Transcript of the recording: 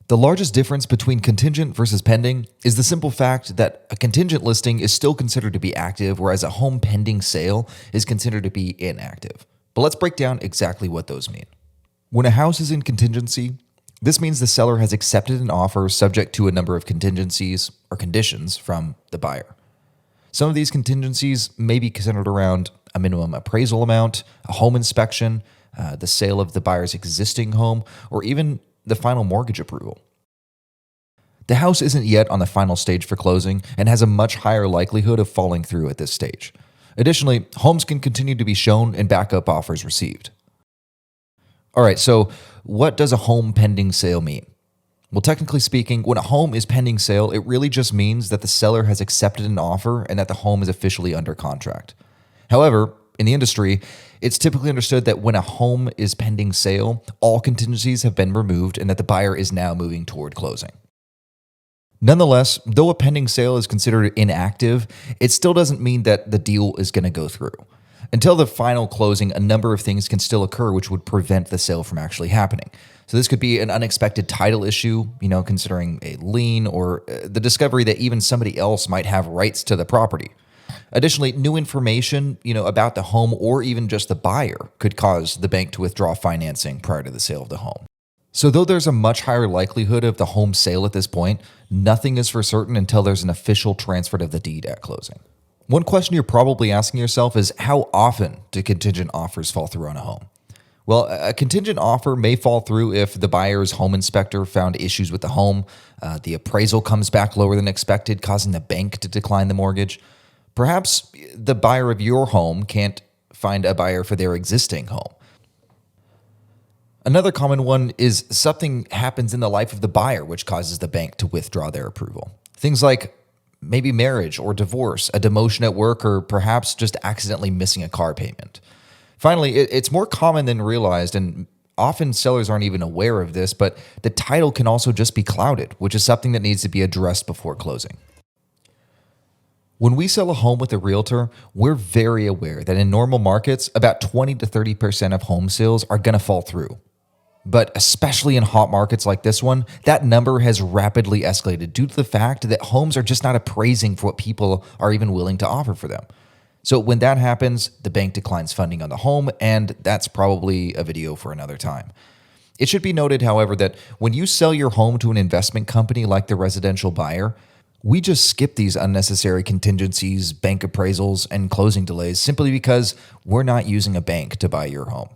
The largest difference between contingent versus pending is the simple fact that a contingent listing is still considered to be active, whereas a home pending sale is considered to be inactive. But let's break down exactly what those mean. When a house is in contingency, this means the seller has accepted an offer subject to a number of contingencies or conditions from the buyer. Some of these contingencies may be centered around a minimum appraisal amount, a home inspection, the sale of the buyer's existing home, or even the final mortgage approval. The house isn't yet on the final stage for closing and has a much higher likelihood of falling through at this stage. Additionally, homes can continue to be shown and backup offers received. All right, so what does a home pending sale mean? Well, technically speaking, when a home is pending sale, it really just means that the seller has accepted an offer and that the home is officially under contract. However, in the industry, it's typically understood that when a home is pending sale, all contingencies have been removed and that the buyer is now moving toward closing. Nonetheless, though a pending sale is considered inactive, it still doesn't mean that the deal is going to go through. Until the final closing, a number of things can still occur which would prevent the sale from actually happening. So this could be an unexpected title issue, considering a lien, or the discovery that even somebody else might have rights to the property. Additionally, new information, about the home or even just the buyer could cause the bank to withdraw financing prior to the sale of the home. So though there's a much higher likelihood of the home sale at this point, nothing is for certain until there's an official transfer of the deed at closing. One question you're probably asking yourself is, how often do contingent offers fall through on a home? Well, a contingent offer may fall through if the buyer's home inspector found issues with the home, the appraisal comes back lower than expected, causing the bank to decline the mortgage. Perhaps the buyer of your home can't find a buyer for their existing home. Another common one is something happens in the life of the buyer which causes the bank to withdraw their approval. Things like maybe marriage or divorce, a demotion at work, or perhaps just accidentally missing a car payment. Finally, it's more common than realized, and often sellers aren't even aware of this, but the title can also just be clouded, which is something that needs to be addressed before closing. When we sell a home with a realtor, we're very aware that in normal markets, about 20 to 30% of home sales are going to fall through. But especially in hot markets like this one, that number has rapidly escalated due to the fact that homes are just not appraising for what people are even willing to offer for them. So when that happens, the bank declines funding on the home, and that's probably a video for another time. It should be noted, however, that when you sell your home to an investment company like the residential buyer, we just skip these unnecessary contingencies, bank appraisals, and closing delays simply because we're not using a bank to buy your home.